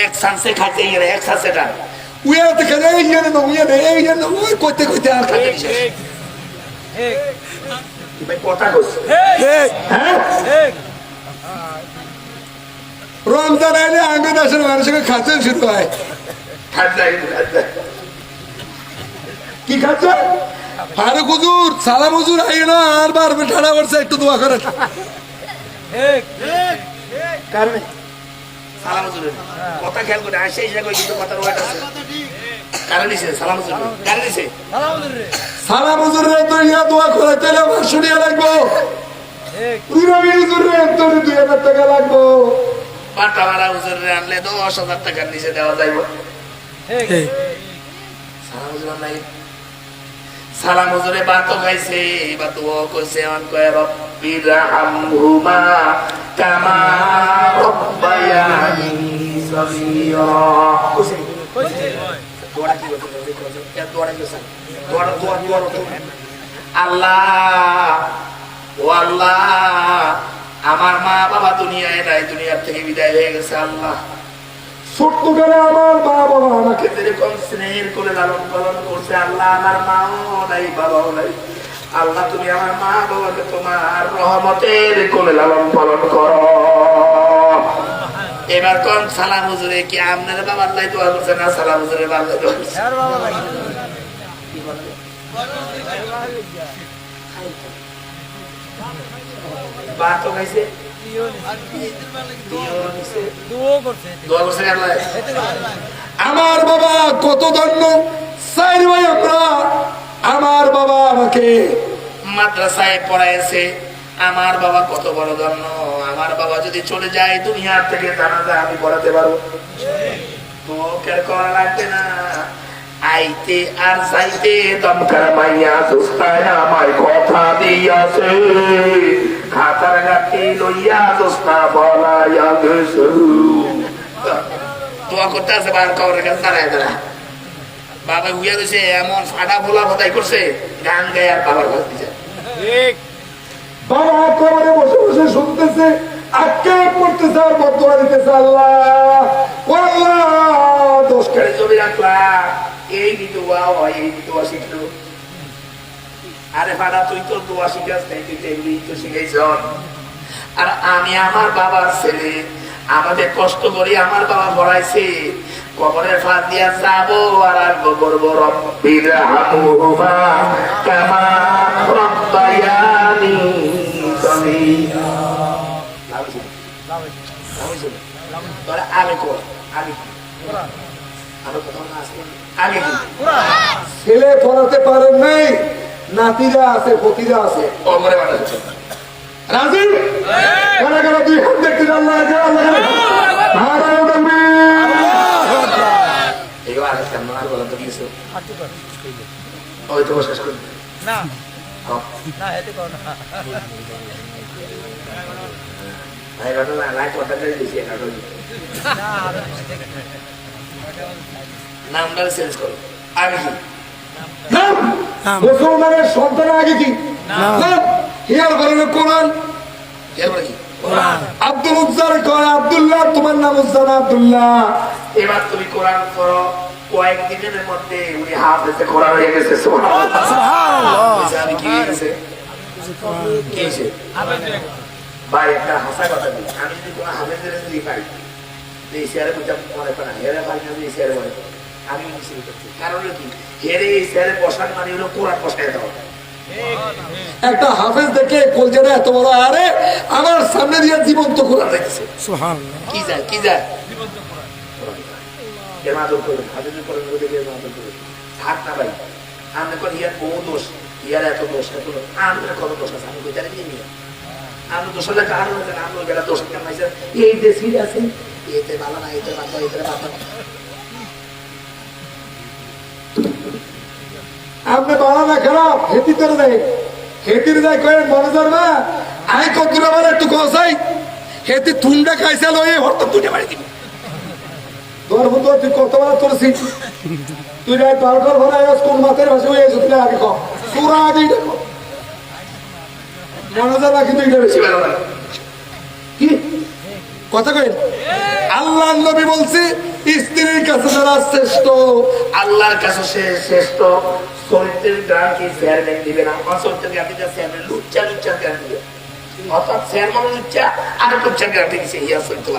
এক সানসে খাইতে গেলে এক সানসেটা উইয়াতে খেলে এই জানে না উইয়া নেই এই জানে ওই কইতে কইতে আর খাইতে দিছে ভাই কথা কইছে হ্যাঁ রমজান আইলে আঙ্গুর দেশের মানুষের খাচ্ছে শুরু হয় কি খাচ্ছে ফারুক হুজুর সালাম হুজুর আই না আর বার ঠাড়া করছে একটু দোয়া করে কারণে সালাম হুজুরের কথা খেয়াল করে আসে এসে কই কিন্তু কথার ওয়াট আছে কারণ নিছে সালাম হুজুর কারণ নিছে সালাম হুজুরের তো ইয়া দোয়া করে তেলে শুনিয়া লাগবো পুরবি হুজুরের তো 2000 টাকা লাগবো পাটা মারা হুজুরের আনলে 10000 টাকার নিচে দেওয়া যাইবো ঠিক সালাম হুজুর নাই সালাম হুজুরে বাতো গাইছে বা দোয়া কইছে আন কয় রব্বি রাহমহুমা কামা রব্বায়ানি সগীরা কইছে দোয়া কি করতে এ দোয়া কি স্যার দোয়া আল্লাহ ও আল্লাহ আমার মা বাবা দুনিয়ায় নাই দুনিয়ার থেকে বিদায় হয়ে গেছে আল্লাহ ছোট্ট করে আমার মা বাবা আমাকে যেরকম স্নেহের করে লালন পালন করছে আল্লাহ আমার মাও নাই বাবাও নাই আল্লাহ তুমি আমার মা বাবাকে তোমার রহমতের কোলে লালন পালন করো এবার কোন সালাম হুজুরে কি আপনার বাবার লাই দোয়া করছে না সালাম হুজুরে বাবার লাই দোয়া করছে বাতো গাইছে আমার বাবা কত ধন্য সাইর ভাই আমরা আমার বাবা আমাকে মাদ্রাসায় পড়াইছে আমার বাবা কত বড় ধন্য আমার বাবা যদি চলে যায় দুনিয়ার থেকে জানাজা আমি পড়াতে পারবো তো কেন করা লাগবে না আইতে আর যাইতে দমকার মাইয়া দোস্তায় আমায় কথা দিয়াছে খাতার গাঠি লইয়া দোস্তা বলাইয়া গেছে দোয়া করতে আছে বার কবরের কাছে দাঁড়ায় দাঁড়া বাবা হুইয়া গেছে এমন ফাটা ফোলা ফটাই করছে গান গায়ে আর বাবার ঘর দিছে ঠিক বাবা কবরে বসে বসে শুনতেছে আজকে পড়তেছে আর বদুয়া দিতেছে আল্লাহ ও আল্লাহ দোষ করে জমি রাখলা এই দোয়া হয় এই দোয়া শিখলো আরে ফাটা তুই তো দোয়া শিখাস নাই তুই তো এগুলি তো শিখাইছ আর আমি আমার বাবার ছেলে আমাদের কষ্ট করি আমার বাবা পড়াইছে কবরের ফাঁক দিয়া যাবো আর আরম্ভ করবো রব্বি রাহমহুমা কামা রব্বায়ানি সগীরা তোরা আগে কর আগে ছেলে পড়াতে পারেন নাই নাতিরা আছে ফকিরা আছে অমরে বানাচ্ছে রাজি কারা কারা দুই হাত দেখতে আল্লাহ ওই তো শেষ করি না না এতে করো না ভাই ঘটনা নাই কথা দিয়েছি নামটা চেঞ্জ করো আগে কি নাম মুসলমানের সন্তান আগে কি নাম হিয়ার বলেন কোরআন হিয়ার বলে কি কোরআন আব্দুল উজ্জার কয় আব্দুল্লাহ তোমার নাম উজ্জার আব্দুল্লাহ এবার তুমি কোরআন পড়ো কয়েকদিনের মধ্যে উনি হাফেজে কোরআন হয়ে গেছে সুবহানাল্লাহ সুবহানাল্লাহ আমি কি হয়েছে কি হয়েছে ভাই একটা হাসা কথা দিই আমি যদি কোনো হাফেজের যদি পাই এই শেয়ারে বুঝা মনে করা হেরে ভাই না এই শেয়ারে মনে আমি মুসলিম করছি কারণ কি হেরে এই শেয়ারে বসার মানে হলো কোরআন বসায় দাও একটা হাফেজ দেখে কলজাটা এত বড় আরে আমার সামনে দিয়ে জীবন্ত কোরআন রেখেছে সুবহানাল্লাহ কি যায় জীবন্ত কোরআন এর মাদর করে হাফেজের কোরআন বলে দিয়ে মাদর করে থাক না ভাই আমরা কোন ইয়ার বহু দোষ ইয়ার এত দোষ এত আমরা কত দোষ আছে আমি কইতারে নিয়ে আমি দোষের কারণ হচ্ছে না আমরা বেলা দোষ কামাইছে এই দেশি আছে এতে ভালো না এতে ভালো এতে ভালো আপনি ভালো না খারাপ হেতি তোর দেয় হেতির দেয় কয়েন মনোজর না আমি কতটা বলে একটু কসাই হেতি থুন্ডা খাইছে লয়ে হঠাৎ দুটে মারি দিবি তোর বন্ধু তুই কত বড় তোর সিট তুই রায় পারকর ভরা কোন মাতের ভাষা হয়ে গেছে তুই আগে কর তোরা আগে দেখো মনোজর না কিন্তু এটা বেশি ভালো না কি কথা কই আল্লাহ নবী বলছে স্ত্রীর কাছে যারা শ্রেষ্ঠ আল্লাহর কাছে সে শ্রেষ্ঠ চরিত্রের গ্রাম কি চেয়ারম্যান দিবে না অচরিত্রের গ্রাম দিতে চেয়ারম্যান লুচ্চা গ্রাম দিবে অর্থাৎ চেয়ারম্যান লুচ্চা আর লুচ্চা গ্রাম দিচ্ছে ইয়া চরিত্র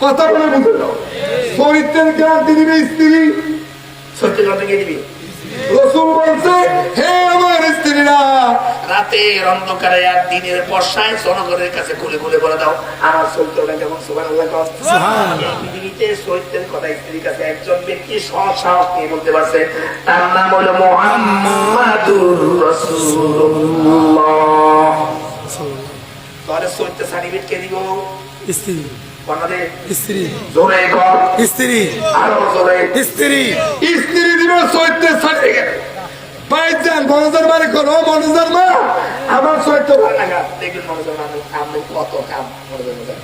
কথা বলে বুঝলো চরিত্রের গ্রাম দিবে স্ত্রী চরিত্রের গ্রাম দিবে রাসূল বলেন বলছে, হে আমার স্ত্রীরা, রাতের অন্ধকারে আর দিনের বর্ষায় জনগণের কাছে খুলে খুলে বলে দাও আমার চরিত্রটা কেমন। সুবহানাল্লাহ। এই পৃথিবীতে চরিত্রের কথা স্ত্রীর কাছে একজন ব্যক্তি সৎ সাহস নিয়ে বলতে পারছে, তার নাম হলো মুহাম্মাদুর রাসূলুল্লাহ। তাহলে চরিত্র সার্টিফিকেট কে দিব? স্ত্রী। স্ত্রী। জোরে কর। স্ত্রী। আরো জোরে। স্ত্রী। স্ত্রী দিব চরিত্রের সার্টিফিকেট। ভাইজান মনোজার মানে করো, মনোজার মা আমার চরিত্র ভালো লাগা দেখুন। মনোজার মানে আপনি কত কাম মনোজার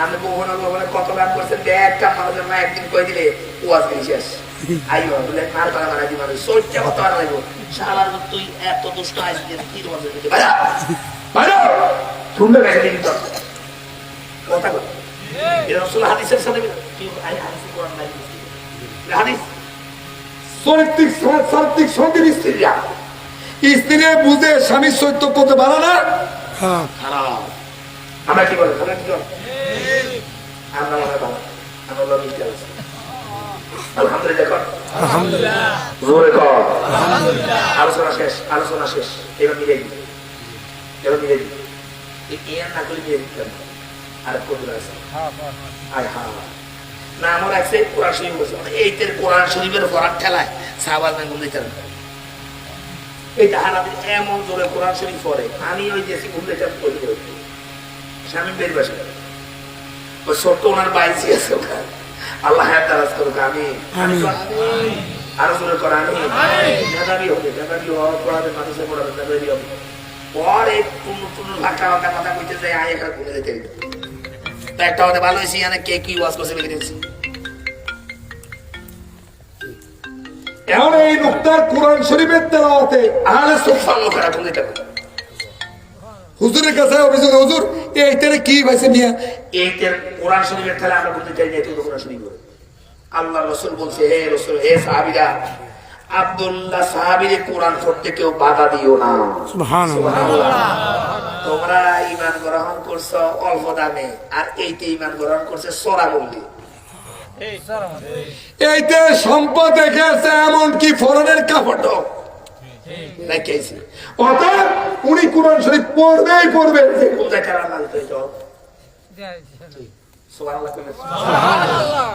আপনি বহুনা বহুনা কত কাম করছেন, দেখ কাম মনোজার মা একদিন কই দিলে ওয়াজ করে শেষ। আইও বলে মার পালা মারা দিবা চরিত্র কত আর লাগবো। শালার তুই এত দুষ্ট আইছিস কি তোমার দিতে ভাইরা ভাইরা শুনবে গেছে দিন তো কথা বল। এই রাসূল হাদিসের সাথে কি হাদিস কোরআন নাই হাদিস চরিত্রিক সার্বিক সঙ্গে স্ত্রীরা স্ত্রী বুঝে স্বামীর চরিত্র কত ভালো না খারাপ। আমরা কি বলি? আমরা কি বলি? আমরা মনে হয় ভালো, আমরা হলো মিথ্যা আছি। আলহামদুলিল্লাহ কর, আলহামদুলিল্লাহ জোরে কর, আলহামদুলিল্লাহ। আলোচনা শেষ, আলোচনা শেষ। এবার মিলে দিই, এবার মিলে দিই। এই না করে মিলে দিতে হবে। আর কবুল আছে আয় হা না আমার আছে কোরআন শরীফ বলছে এইটার কোরআন শরীফের পড়ার ঠেলায় সাহাবাজ না ঘুম দিতে এই তাহারাদের এমন জোরে কোরআন শরীফ পড়ে। আমি ওই দেশে ঘুম দিতে স্বামী বের বাসা ওই ছোট্ট ওনার বাইসি আছে ওখানে। আল্লাহ হায়াত দারাজ করুক। আমি আরো জোরে করা আমি মেধাবী হবে, মেধাবী হওয়ার পড়াবে মানুষের পড়াবে, মেধাবী হবে পরে টুনু টুনু লাখা লাখা কথা কইতে যায় আয় একটা ঘুরে যেতে একটা হতে ভালো হয়েছে এখানে কে কি ওয়াজ করছে লিখে দিচ্ছি। এখন এই নুকতার কোরআন শরীফের তেলাওয়াতে আহলে সুফার লোকেরা কোন দিতে পারে হুজুরের কাছে অভিযোগ, হুজুর এইটারে কি ভাইছে মিয়া এইটার কোরআন শরীফের তেলা আমরা বলতে চাই না, এটা কোরআন শরীফ বলে। আল্লাহ রাসূল বলছে, হে রাসূল, হে সাহাবীরা, আব্দুল্লাহ সাহাবীর কোরআন পড়তে কেউ বাধা দিও না। সুবহানাল্লাহ। তোমরা ঈমান গ্রহণ করছো অল্প দামে, আর এইতে ঈমান গ্রহণ করছে চড়া মূল্যে। এইতে সম্পদ রেখেছে এমনকি ফরেনের কাপড় রেখেছে। অর্থাৎ উনি কোরআন শরীফ পড়বেই পড়বে। কোথায় কারা মানতে তো সুবহানাল্লাহ।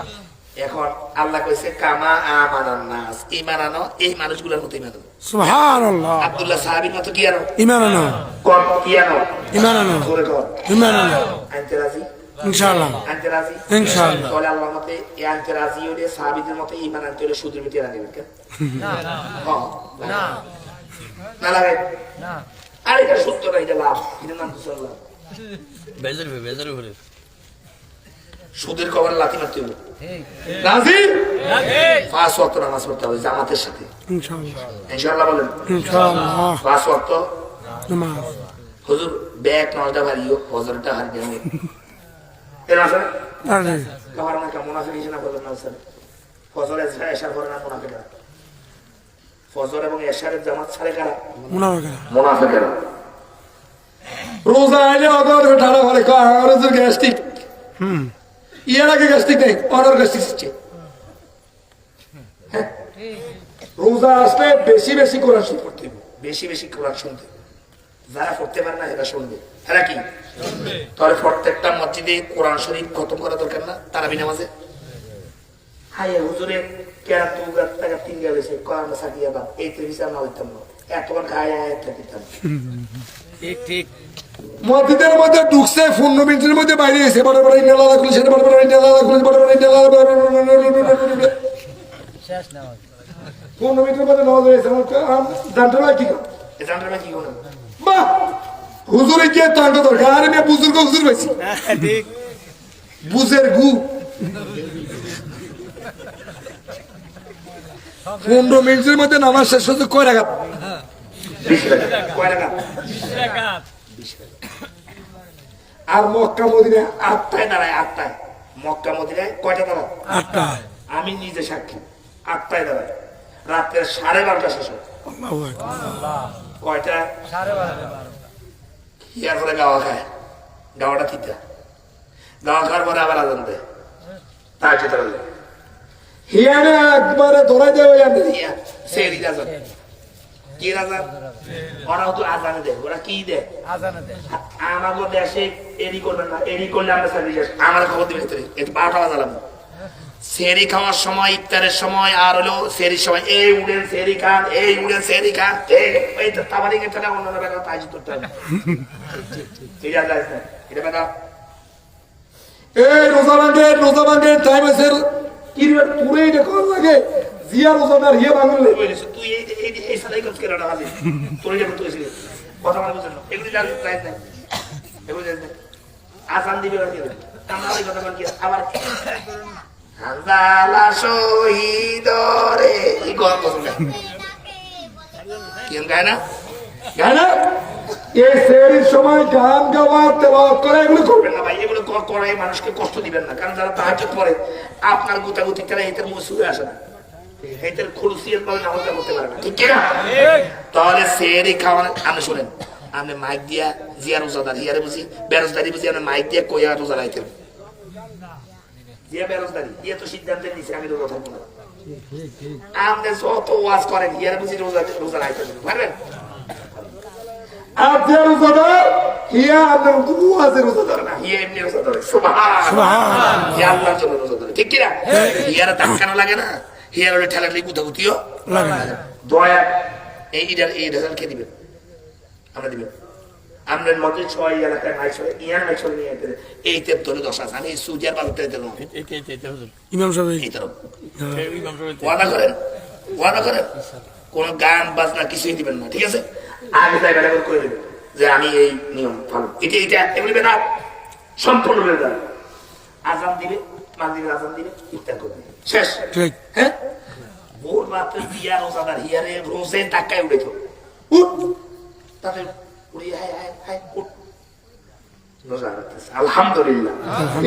এখন আল্লাহ কইছে কামা আমানান নাস, ঈমান আনো এই মানুষগুলোর মতো ঈমান আনো। সুবহানাল্লাহ। আব্দুল্লাহ সাহাবীর মতো কি আনো? ঈমান আনো। কোন কি আনো? ঈমান আনো। জোরে কর, ঈমান আনো। আনতে রাজি? ইনশাআল্লাহ। আনতে রাজি? ইনশাআল্লাহ। তাহলে আল্লাহর মতে এই আনতে রাজি হলে সাহাবীদের মতো ঈমান আনতে হলে সুদের মিটিয়ে রাখবেন কেন? না না না না লাগে না। আর এটা সত্য না, এটা লাভ, এটা নাম সুবহানাল্লাহ। বেজার বেজার করে সুদের কবর লাথি মারতে হবে। রাজি? পাঁচ ওয়াক্ত নামাজ পড়তে হবে জামাতের সাথে ইনশাআল্লাহ। ইনশাআল্লাহ বলেন ইনশাআল্লাহ। পাঁচ ওয়াক্ত নামাজ। হুজুর ব্যাগ নয়টা ভারিও ফজরটা হারিয়ে নেই এর আছে না? কারণ না কেমন আছে কিছু না বলেন না স্যার। ফজর এশার পরে না মুনাফিকরা, ফজর এবং এশারের জামাত ছাড়ে কারা? মুনাফিকরা। রোজা আইলে অগর ঠাড়া ভরে কয় আমার গ্যাস্ট্রিক। ইয়ার আগে গ্যাস্ট্রিক নেই, অনার গ্যাস্ট্রিক হচ্ছে। রোজা আসলে বেশি বেশি কোরআন শরীফ পড়তে হবে, বেশি বেশি কোরআন শুনতে। যারা পড়তে পারে না এরা শুনবে। এরা কি তাহলে প্রত্যেকটা মসজিদে কোরআন শরীফ খতম করা দরকার না তারাবি নামাজে? হাই হুজুরে কেরা তু টাকা তিন গেছে কোরআন সাকিয়া বা এই বিচার না হইতাম না এতবার খায় একটা দিতাম। ঠিক ঠিক। মসজিদের মধ্যে ঢুকছে 15 মিনিটের মধ্যে বাইরে এসে বড় বড় নেলা লাগলো, সেটা বড় বড় নেলা লাগলো, বড় বড় নেলা শেষ না 15 মিনিটের মধ্যে নামাজ হয়েছে। জানতে কি জানতে কি কোন বাহ হুজুরে গিয়ে তান্ড দরকার। আরে আমি বুজুর্গ হুজুর পাইছি ঠিক বুঝের গু 15 মিনিটের মধ্যে নামাজ শেষ হতে কয় রাকাত? 20 রাকাত। কয় রাকাত? 20 রাকাত। আর মক্কা মদিনায় 8টায় দাঁড়ায়, 8টায়। মক্কা মদিনায় কয়টা দাঁড়ায়? 8টা। আমি নিজে সাক্ষী 8টায় দাঁড়ায়, রাত্রে 12:30 শেষ হয়। কয়টা? 12:30। ইয়ার পরে গাওয়া খায়, গাওয়াটা তিতা, গাওয়া খাওয়ার পরে আবার আজান দেয়, তার যেতে হিয়ানে একবারে ধরে দেবে সেই রাজা কি রাজা ওরা তো আজানে দেয় ওরা কি দেয় আমাদের দেশে এরি করবেন না এরি করলে আমরা সার্ভিস আমার খবর দিবেন একটু 12টা বাজালাম সেরি খাওয়ার সময় ইফতারের সময় আর হলো সেরির সময় এই উড়েন সেরি খান এই উড়েন সেরি খান এই তো তাবারি গেছে না অন্য বেলা তাই করতে হবে ঠিক আছে এটা বেটা এই রোজা ভাঙে টাইম আছে কি রে পুরোই দেখো লাগে জিয়া রোজাদার হিয়া ভাঙলে তুই এই সালাই কাজ করে না হাজির তোর যখন তুই ছিলি কথা বলা বুঝছ না এগুলি জানি প্রাইস নাই এগুলি জানি আসান দিবে আর কি আমরা ওই কথা বল কি আবার হাজালা শহীদ রে এই গল্প পছন্দ কি গায় না এই সেরির সময় গান গাওয়া তেলাওয়াত করা এগুলো করবেন না ভাই এগুলো করে মানুষকে কষ্ট দিবেন না কারণ যারা তাহাজ্জুদ পড়ে আপনার গুতাগুতি তারা এদের মসুরে আসে না এদের খুলসিয়ত পাবে নামাজ করতে পারে না ঠিক কি না তাহলে সেরি খাওয়ান আপনি শুনেন আপনি মাইক দিয়া জিয়া রোজাদার হিয়ারে বুঝি বেরোজদারি বুঝি আপনি মাইক দিয়ে কইয়া রোজা রাখতেন জিয়া বেরোজদারি ইয়ে তো সিদ্ধান্তের নিচে আমি রোজা থাকবো না আপনি যত ওয়াজ করেন হিয়ারে বুঝি রোজা রাখতেন পারবেন আপনি রোজাদার হিয়া আপনার ওয়াজের রোজাদার না হিয়া এমনি রোজাদার সুবহান হিয়া আল্লাহর জন্য রোজাদার ঠিক কি না হিয়ারে তাকানো লাগে না হিয়ার ওই ঠেলার লিখু গুতিও লাগে না দয়া এই রেজাল্ট কে দিবেন আমরা দিবেন আমরার মতে 6 এলাকায় মাইক ছয় ইয়ার মাইক ছয় নিয়ে যেতে এই তেপ ধরে 10 আছে আমি সুজিয়ার বালতে দিলাম ইমাম সাহেব এই তরফ ইমাম সাহেব ওয়াদা করেন কোন গান বাজনা কিছুই দিবেন না ঠিক আছে আগে তাই বেলা করে দিবেন যে আমি এই নিয়ম ফলো এটা এগুলি না সম্পূর্ণ বেদাত আজান দিবে মাগরিবের আজান দিবে ইফতার করবে শেষ ঠিক হ্যাঁ ভোর রাতে দিয়া রোজাদার হিয়ারে রোজে টাকায় উঠেছো তাদের আলহামদুলিল্লাহ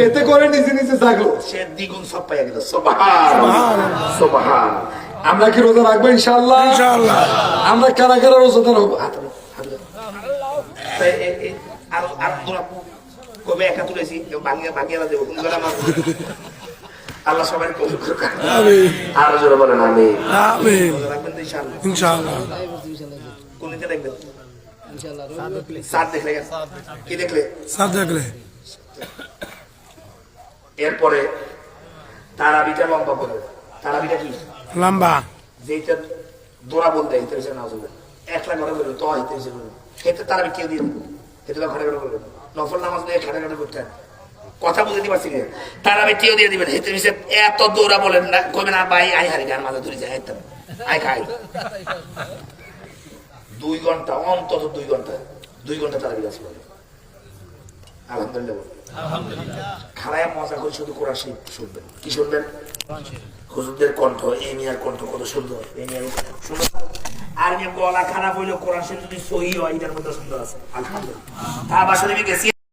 এতে করে নিজে নিজে জাগলো সে দ্বিগুণ সব পাইয়া গেল সুবহান আমরা কি রোজা রাখবো ইনশাআল্লাহ আমরা কারা কারা রোজাদার হবো কবে একা তুলেছি ভাঙিয়ে দেবো কোন জায়গা আল্লাহ সবাই কবুল করুক আরো জোরে বলেন আমিন রাখবেন তো ইনশাআল্লাহ কোনটা দেখবেন এরপরে তারাবিটা লম্বা করবে তারাবিটা কি লম্বা যেটা দোড়া বলতে 1 লাখ ঘরে বলবে তো খেতে তারাবি কেউ দিয়ে দেবো খেতে ঘরে ঘরে বলবে নফল নামাজ নিয়ে খাটে খাটে করতে কথা বুঝতে পারছি না তারাবি কেউ দিয়ে দিবেন হেতে এত দৌড়া বলেন না কবে না ভাই আই হারি গান মাথা ধরে যায় আই খাই 2 ঘন্টা অন্তত 2 ঘন্টা তারা বিরাজ করে আলহামদুলিল্লাহ খারায় মজা করে শুধু কোরআন শুনবেন কি শুনবেন হুজুরদের কণ্ঠ এই মিয়ার কণ্ঠ কত সুন্দর এই মিয়ার সুন্দর আর গলা খারাপ হইলেও কোরআন যদি সহি হয় এটার মধ্যে সুন্দর আছে আলহামদুলিল্লাহ তা বাসা গেছি